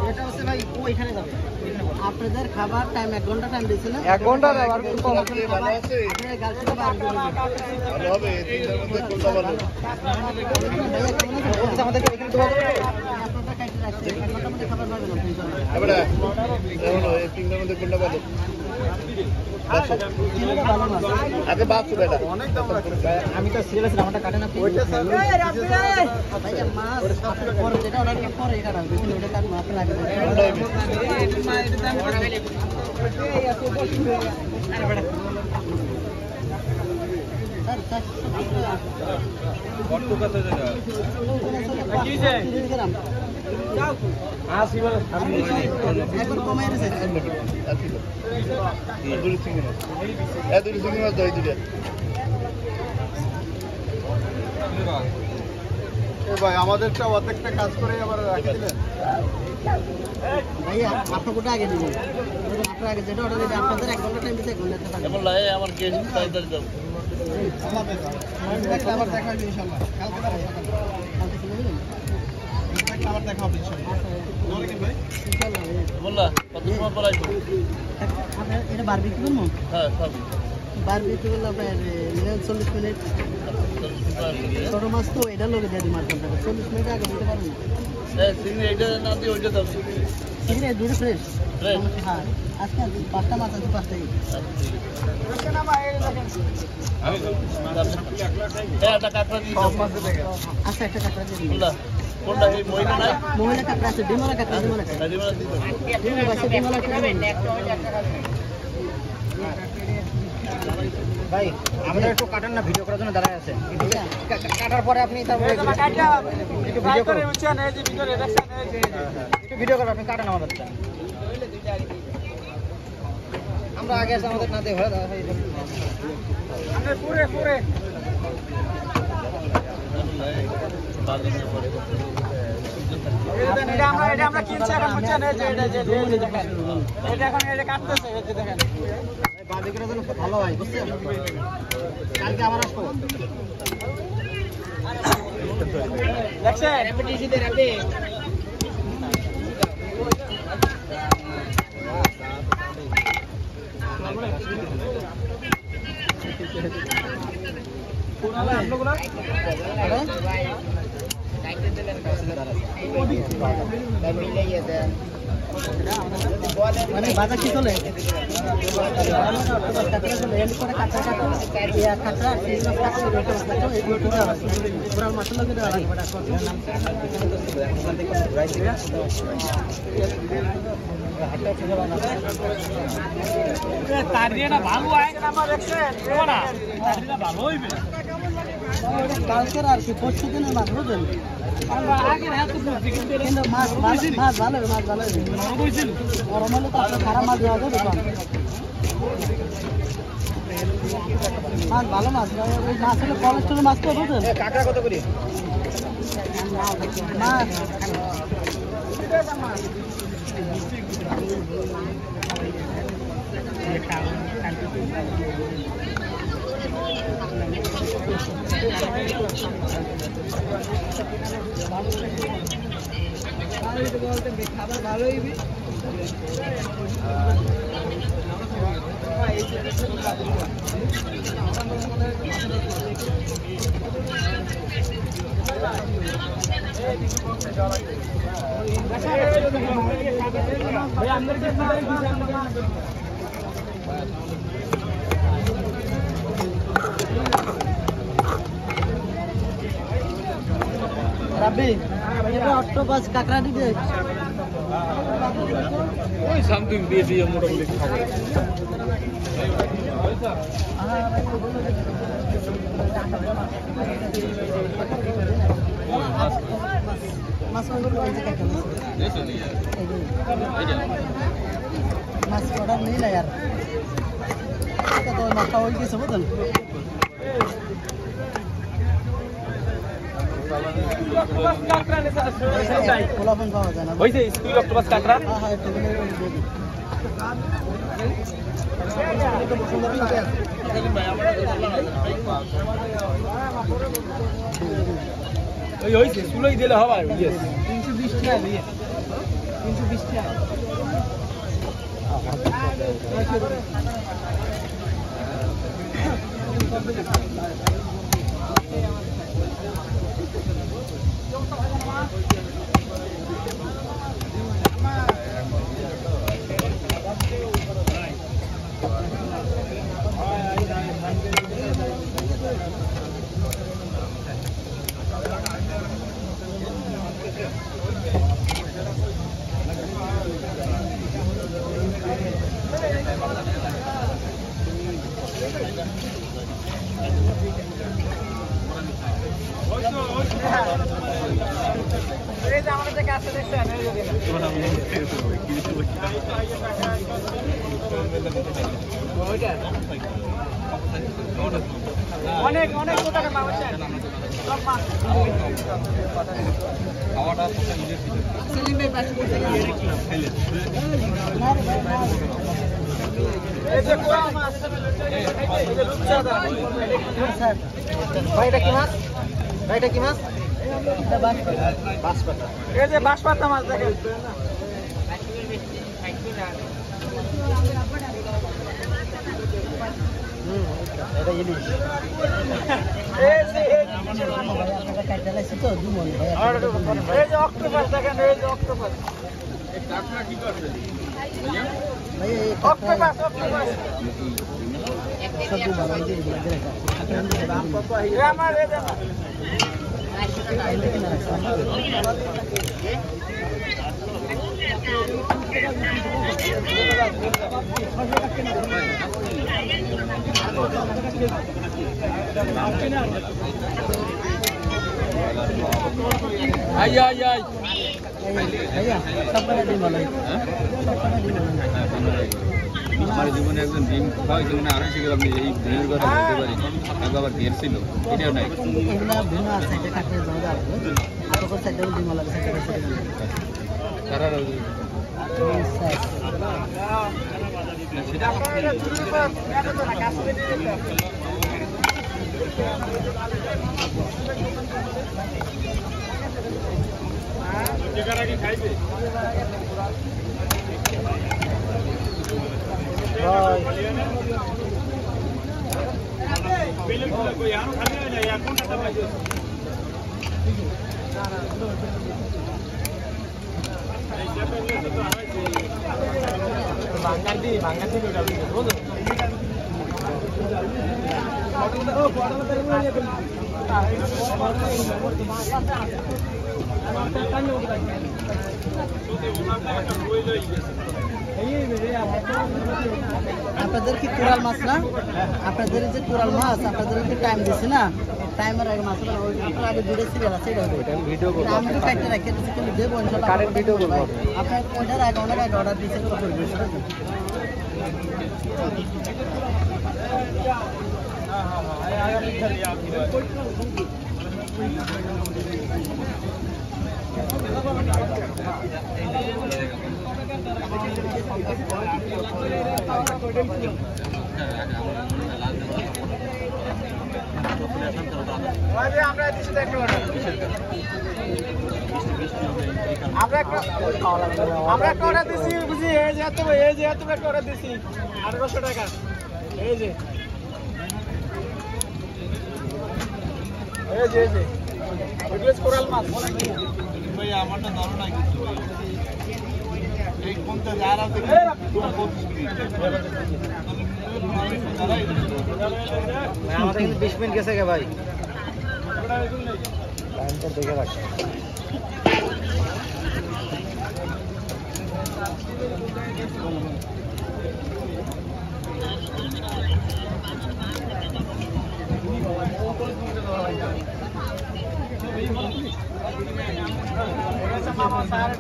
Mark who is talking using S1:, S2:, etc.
S1: এটা হচ্ছে ভাই ওইখানে যাবে আপনাদের খাবার টাইম 1 ঘন্টা টাইম দিয়েছে না
S2: 1 ঘন্টা না আর কম
S1: ভালো আছে আপনাদের গার্লফ্রেন্ড ভালো হবে তিনটার মধ্যে কোনটা ভালো আমাদের এখানে দেওয়া যাবে আপনারা কাটতে রাখছেন 1 ঘন্টার মধ্যে খাবার পাবেন আপনি এবারে এখন এই তিনটার মধ্যে কোনটা ভালো আগে বাপ তো বেটা অনেক দাম রাখছে আমি তো সিরিয়াস আমারটা কাটে না ওইটা স্যার ভাই মাছ পরে যেটা অর্ডার করে পরে এটা রাখবে ওটা কাট মাছ লাগে মা এটা দাম করে গেলে এই এত বসে আরে বেটা স্যার কত কত জায়গা কি যে যাও আসি বল আমি একবার কমাই দিছে দুই সিঙ্গি মাছ দুই সিঙ্গি মাছ দই দিলে এ ভাই আমাদেরটা অর্ধেকটা কাজ করে আবার রাখি দিলেন ভাইয়া আপনার কোটা আগে দিবেন আপনার আগে যেটা অর্ডার দিতে আপনাদের 1 ঘন্টা টাইম দিতে 1 ঘন্টা টাইম এখন লাই আমার কেজি সাইদার দাও আবার দেখা হবে ইনশাআল্লাহ কালকে দেখা আবার দেখা হবে ইনশাআল্লাহ ভাই ইনশাআল্লাহ বললা কত সময় পর আসবে আপনারা এটা বারবিকিউ করব হ্যাঁ সব বারবিকিউ করলে আপনার 40 মিনিট ছোট মাছ তো এটা লগে দিয়ে দিই মাছ 40 মিনিট আগে দিতে পারবেন হ্যাঁ সিঙ্গি এটা না দিয়ে ওইটা দাও সিঙ্গি দুটো ফ্রেশ হ্যাঁ আজকে 5টা মাছ আছে 5টাই আচ্ছা না ভাই দেখেন আমি একটা কাঁকড়া দিয়ে দাও আচ্ছা একটা কাঁকড়া দিয়ে দিন কোনটা এই মহিলা নাই মহিলা কাঁকড়া আছে ডিমলা কাঁকড়া ডিমলা কাঁকড়া ডিমলা দিয়ে দাও ডিমলা ভাই আমরা একটু কাটার না ভিডিও করার জন্য দাঁড়ায় আছে কাটার পরে আপনি তারপরে একটু ভিডিও করে উচ্চান এই যে ভিডিও রিঅ্যাকশন এই যে একটু ভিডিও করে আপনি কাটান আমাদেরটা আমরা আগে আছে আমাদের না দেখো আমরা পুরো পুরো এটা আমরা কিনছি এখন উচ্চান এই যে দেখেন এটা এখন এটা কাটতেছে এই যে দেখেন বাদিকের জন্য খুব ভালো হয় বুঝছেন কালকে আবার আসবো দেখছেন রেপিটিশন দে রাতে পুরালা আমগুলো কাইতে দিলেন মিলাইয়া দেন মানে বাজার কি চলে কালকের আর কি পরশু দিনের মাছ বুঝলেন কিন্তু মাছ ভালো মাছ ভালো গরম হলে তো আপনার খারাপ মাছ দেওয়া যাবে মাছ ভালো মাছ ওই মাছ হলে কলেস্ট্রল মাছ তো বুঝলেন কাঁকড়া কত করে মাছ খাবার ভালোই রাব্বি এটা অক্টোপাস কাঁকড়া দিবে ওই সামথিং দিয়ে দিয়ে মোটামুটি খাবো মাছ অর্ডার নেই না यार তো মাছটা হয়ে গেছে বুঝলেন
S2: ওই হইছে সুলই দিলে হবে
S1: 320 টাকা দিয়ে 320 টাকা অনেক অনেক টাকা মাছ খাওয়াটা সেলিম ভাই পাশ করতে এই যে কোয়া মাছ এই যে রূপচাঁদা স্যার ভাইটা কি মাছ এটা বাঁশপাতা এই যে বাঁশপাতা মাছ দেখেন এটা ইলিশ এই যে আপনারা কাটতে লাইছি তো দুমন ভাই এই যে অক্টোপাস দেখেন এই যে অক্টোপাস এই কাকড়া কি করবে ভাই এই অক্টোপাস সব ভালো এই যে দাম কত এই আমার এই দাম 80 টাকা এই দেখেন
S2: आई आई आई
S1: भैया सब बड़ा दिन वाला
S3: हमारे जीवन में একজন ডিম খাওয়াইছিল না 250 গ্রাম নিয়ে এই ডিমের কথা বলতে পারি একবার ঢের ছিল এটাও নাই
S1: এগুলা ভিন্ন আছে এটা কাটতে যাওয়া যাবে আর ওর সাইডে ডিম वाला সাইডে
S3: সারা
S1: সেটা আপনারা দুটো এটা তো না কাজ করে দিতে
S2: টিকারা কি খাইবে
S1: ভাই
S2: বেলে কই আনো খালি না यार কোনটা পাইছো বাঙ্গালি ওটা বুঝো
S1: আপনাদের কি কোরাল মাছ না আপনাদের যে কোরাল মাছ আপনাদেরকে টাইম দিছে না টাইমের আগে মাছটা ওই আগে ভিডিও সিরিয়াল আছে এটা হবে ভিডিও করব আমি তো কাটতে রাখতে দিছি কিন্তু দেব ইনশাআল্লাহ কারেন্ট ভিডিও করব আপনার কোনটার আগে অনেক আগে অর্ডার দিয়েছেন তো করব
S2: আমরা দিছি দেখতে আমরা একটা অর্ডার দিছি বুঝি এই যে এত একটা অর্ডার দিছি 1800 টাকা এই যে এগুলো কোরাল মাছ ভাই আমারটা ধরো না কিছু এই কোনটা যারা দেখে
S1: আমাদের কিন্তু 20 মিনিট গেছে ভাই টাইমটা দেখে রাখ মামা সারা